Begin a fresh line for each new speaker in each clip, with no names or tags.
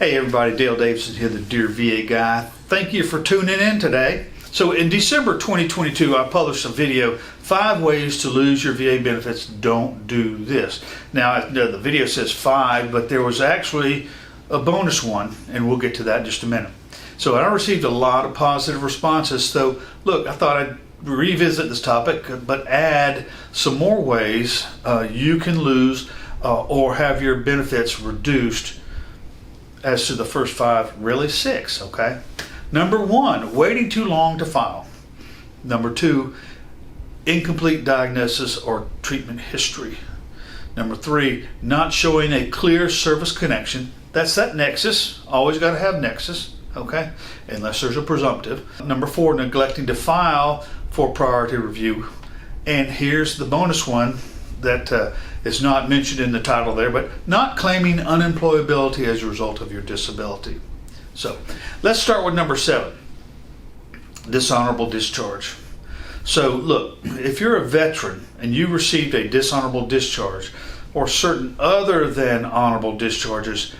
Hey everybody, Dale Davidson here, the Dear VA Guy. Thank you for tuning in today. So in December 2022, I published a video, 5 ways to lose your VA benefits. Don't do this. Now, the video says 5, but there was actually a bonus one, and we'll get to that in just a minute. So I received a lot of positive responses. So look, I thought I'd revisit this topic, but add some more ways you can lose or have your benefits reduced as to the first 5, really 6, okay? Number 1, waiting too long to file. Number 2, incomplete diagnosis or treatment history. Number 3, not showing a clear service connection. That's that nexus, always gotta have nexus, okay? Unless there's a presumptive. Number 4, neglecting to file for priority review. And here's the bonus one that is not mentioned in the title there, but not claiming unemployability as a result of your disability. So let's start with number 7, dishonorable discharge. So look, if you're a veteran and you received a dishonorable discharge or certain other than honorable discharges,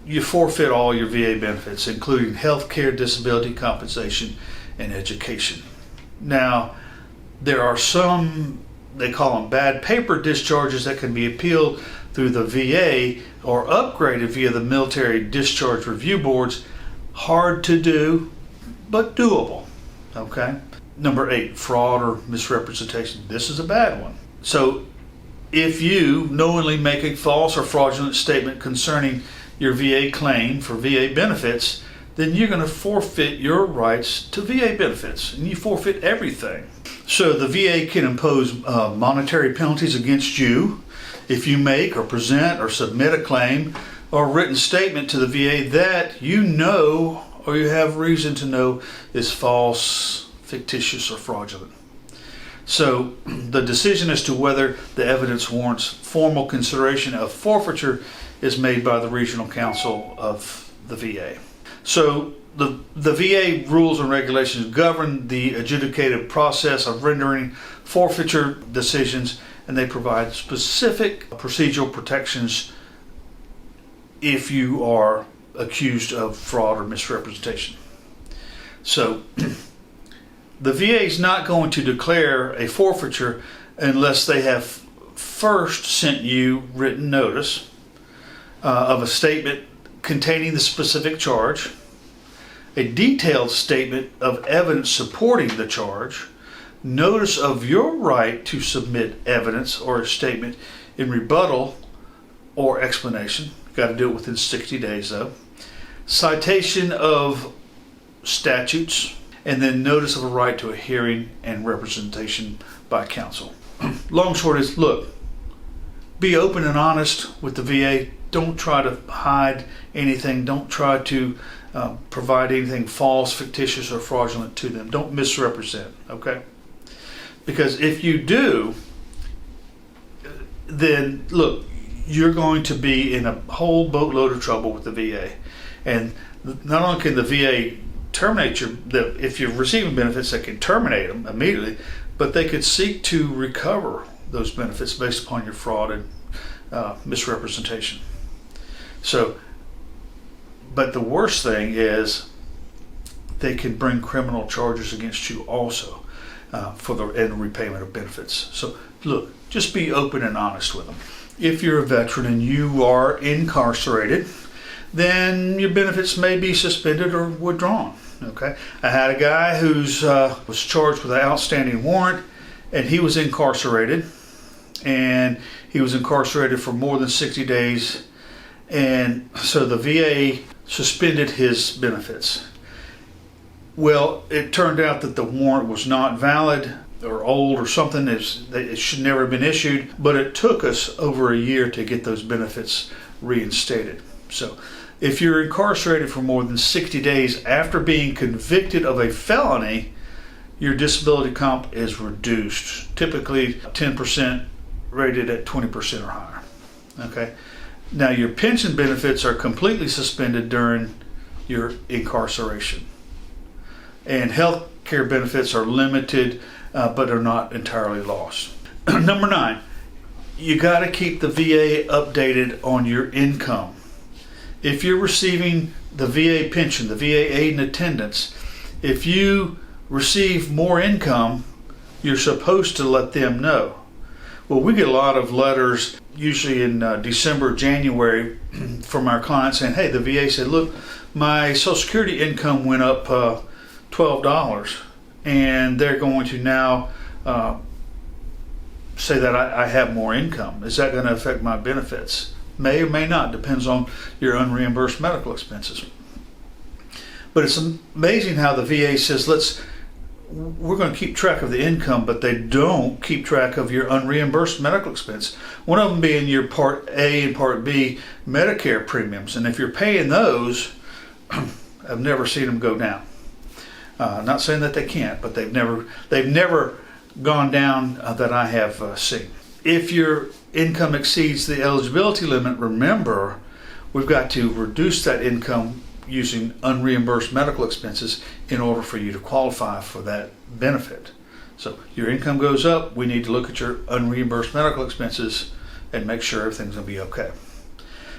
you forfeit all your VA benefits, including health care, disability compensation, and education. Now, there are some, they call them bad paper discharges, that can be appealed through the VA or upgraded via the military discharge review boards. Hard to do, but doable, okay? Number 8, fraud or misrepresentation. This is a bad one. So if you knowingly make a false or fraudulent statement concerning your VA claim for VA benefits, then you're going to forfeit your rights to VA benefits, and you forfeit everything. So the VA can impose monetary penalties against you if you make or present or submit a claim or a written statement to the VA that you know or you have reason to know is false, fictitious, or fraudulent. So the decision as to whether the evidence warrants formal consideration of forfeiture is made by the Regional Council of the VA. So the VA rules and regulations govern the adjudicative process of rendering forfeiture decisions, and they provide specific procedural protections if you are accused of fraud or misrepresentation. So the VA is not going to declare a forfeiture unless they have first sent you written notice of a statement containing the specific charge, a detailed statement of evidence supporting the charge, notice of your right to submit evidence or a statement in rebuttal or explanation. You've got to do it within 60 days though. Citation of statutes, and then notice of a right to a hearing and representation by counsel. Long short is, look, be open and honest with the VA. Don't try to hide anything. Don't try to provide anything false, fictitious, or fraudulent to them. Don't misrepresent, okay? Because if you do, then look, you're going to be in a whole boatload of trouble with the VA. And not only can the VA terminate if you're receiving benefits, they can terminate them immediately, but they could seek to recover those benefits based upon your fraud and misrepresentation. So, but the worst thing is they can bring criminal charges against you also for the repayment of benefits. So look, just be open and honest with them. If you're a veteran and you are incarcerated, then your benefits may be suspended or withdrawn, okay? I had a guy who's was charged with an outstanding warrant, and he was incarcerated, and he was incarcerated for more than 60 days, and so the VA suspended his benefits. Well, it turned out that the warrant was not valid or old or something. It should never have been issued, but it took us over a year to get those benefits reinstated. So if you're incarcerated for more than 60 days after being convicted of a felony, your disability comp is reduced, typically 10%, rated at 20% or higher, okay? Now your pension benefits are completely suspended during your incarceration. And health care benefits are limited, but are not entirely lost. Number 9, you got to keep the VA updated on your income. if you're receiving the VA pension, the VA aid and attendance, if you receive more income, you're supposed to let them know. Well, we get a lot of letters, usually in December, January, from our clients saying, hey, the VA said, look, my Social Security income went up $12, and they're going to now say that I have more income. Is that going to affect my benefits? May or may not, depends on your unreimbursed medical expenses. But it's amazing how the VA says, we're going to keep track of the income, but they don't keep track of your unreimbursed medical expense. One of them being your Part A and Part B Medicare premiums. And if you're paying those, I've never seen them go down. Not saying that they can't, but they've never gone down that I have seen. If your income exceeds the eligibility limit, remember, we've got to reduce that income using unreimbursed medical expenses in order for you to qualify for that benefit. So your income goes up, we need to look at your unreimbursed medical expenses and make sure everything's going to be okay.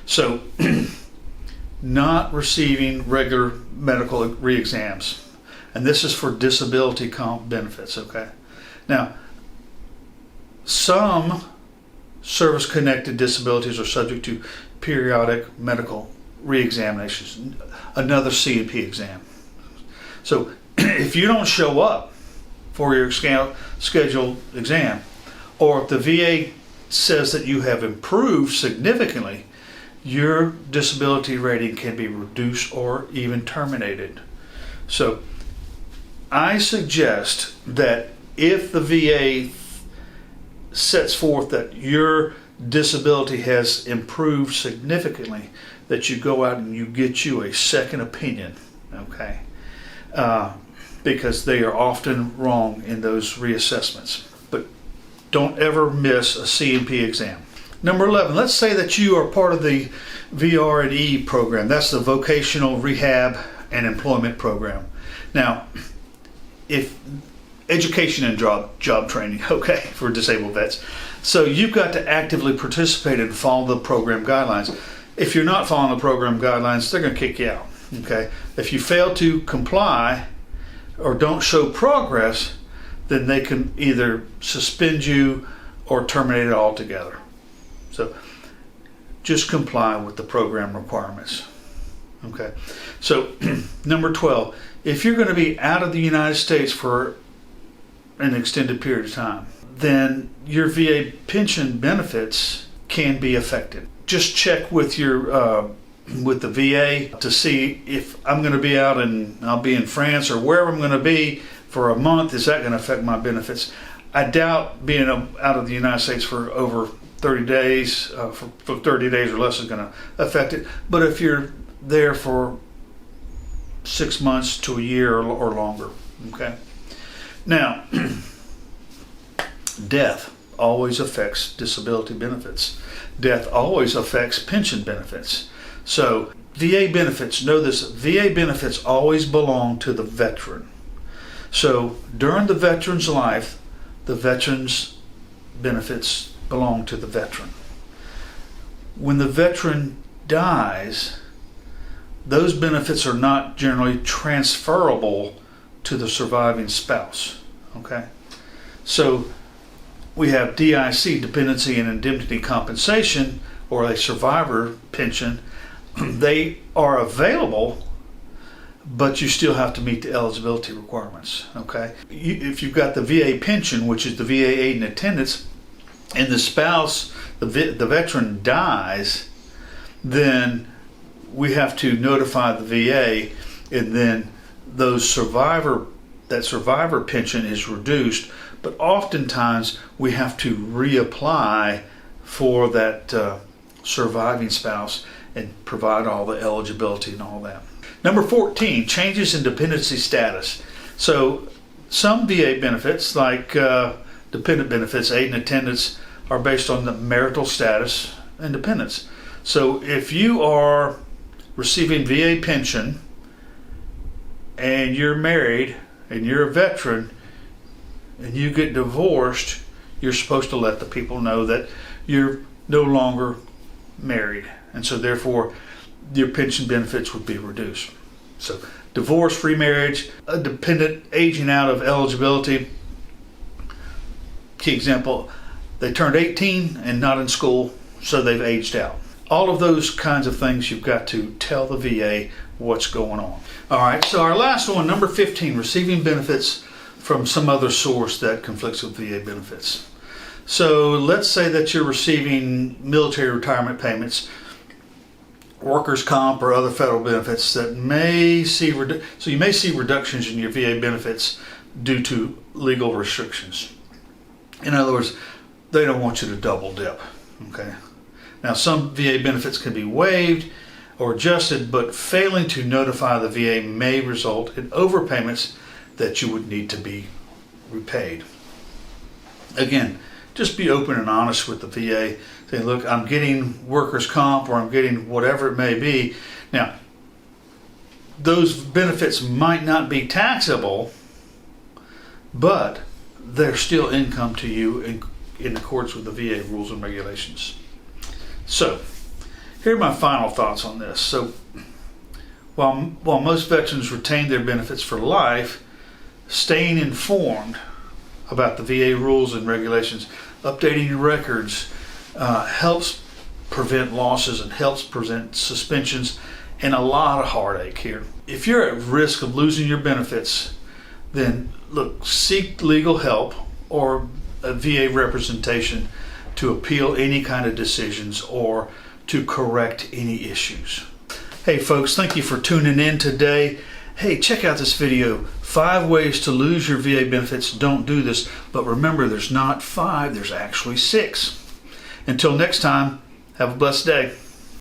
So not receiving regular medical re-exams, and this is for disability comp benefits, okay? Now, some service-connected disabilities are subject to periodic medical re-examinations, another C&P exam. So if you don't show up for your scheduled exam, or if the VA says that you have improved significantly, your disability rating can be reduced or even terminated. So I suggest that if the VA sets forth that your disability has improved significantly, that you go out and you get you a second opinion, okay? Because they are often wrong in those reassessments. But don't ever miss a C&P exam. Number 11, let's say that you are part of the VR&E program. That's the Vocational Rehab and Employment Program. Now, if education and job training, okay, for disabled vets. So you've got to actively participate and follow the program guidelines. If you're not following the program guidelines, they're going to kick you out, okay? If you fail to comply or don't show progress, then they can either suspend you or terminate it altogether. So just comply with the program requirements, okay? So number 12, if you're going to be out of the United States for an extended period of time, then your VA pension benefits can be affected. Just check with your with the VA to see if I'm going to be out and I'll be in France or wherever I'm going to be for a month. Is that going to affect my benefits? I doubt being out of the United States for over 30 days, for 30 days or less is going to affect it. But if you're there for 6 months to a year or longer, okay? Now, death always affects disability benefits. Death always affects pension benefits. So VA benefits, know this, VA benefits always belong to the veteran. So during the veteran's life, the veteran's benefits belong to the veteran. When the veteran dies, those benefits are not generally transferable to the surviving spouse, okay? So we have DIC, Dependency and Indemnity Compensation, or a survivor pension. They are available, but you still have to meet the eligibility requirements, okay? If you've got the VA pension, which is the VA aid and attendance, and the spouse, the veteran dies, then we have to notify the VA, and then that survivor pension is reduced, but oftentimes we have to reapply for that surviving spouse and provide all the eligibility and all that. Number 14, changes in dependency status. So some VA benefits, like dependent benefits, aid and attendance, are based on the marital status and dependence. So if you are receiving VA pension and you're married and you're a veteran and you get divorced, you're supposed to let the people know that you're no longer married. And so therefore your pension benefits would be reduced. So divorce, remarriage, a dependent aging out of eligibility. Key example, they turned 18 and not in school, so they've aged out. All of those kinds of things, you've got to tell the VA what's going on. All right, so our last one, number 15, receiving benefits from some other source that conflicts with VA benefits. So let's say that you're receiving military retirement payments, workers' comp, or other federal benefits that may see, so you may see reductions in your VA benefits due to legal restrictions. In other words, they don't want you to double dip, okay? Now, some VA benefits can be waived or adjusted, but failing to notify the VA may result in overpayments that you would need to be repaid. Again, just be open and honest with the VA. Say, look, I'm getting workers' comp, or I'm getting whatever it may be. Now, those benefits might not be taxable, but they're still income to you in accordance with the VA rules and regulations. So, here are my final thoughts on this. So, while most veterans retain their benefits for life, staying informed about the VA rules and regulations, updating your records, helps prevent losses and helps prevent suspensions and a lot of heartache here. If you're at risk of losing your benefits, then look, seek legal help or a VA representation to appeal any kind of decisions or to correct any issues. Hey folks, thank you for tuning in today. Hey, check out this video, 5 ways to lose your VA benefits. Don't do this, but remember, there's not 5, there's actually 6. Until next time, have a blessed day.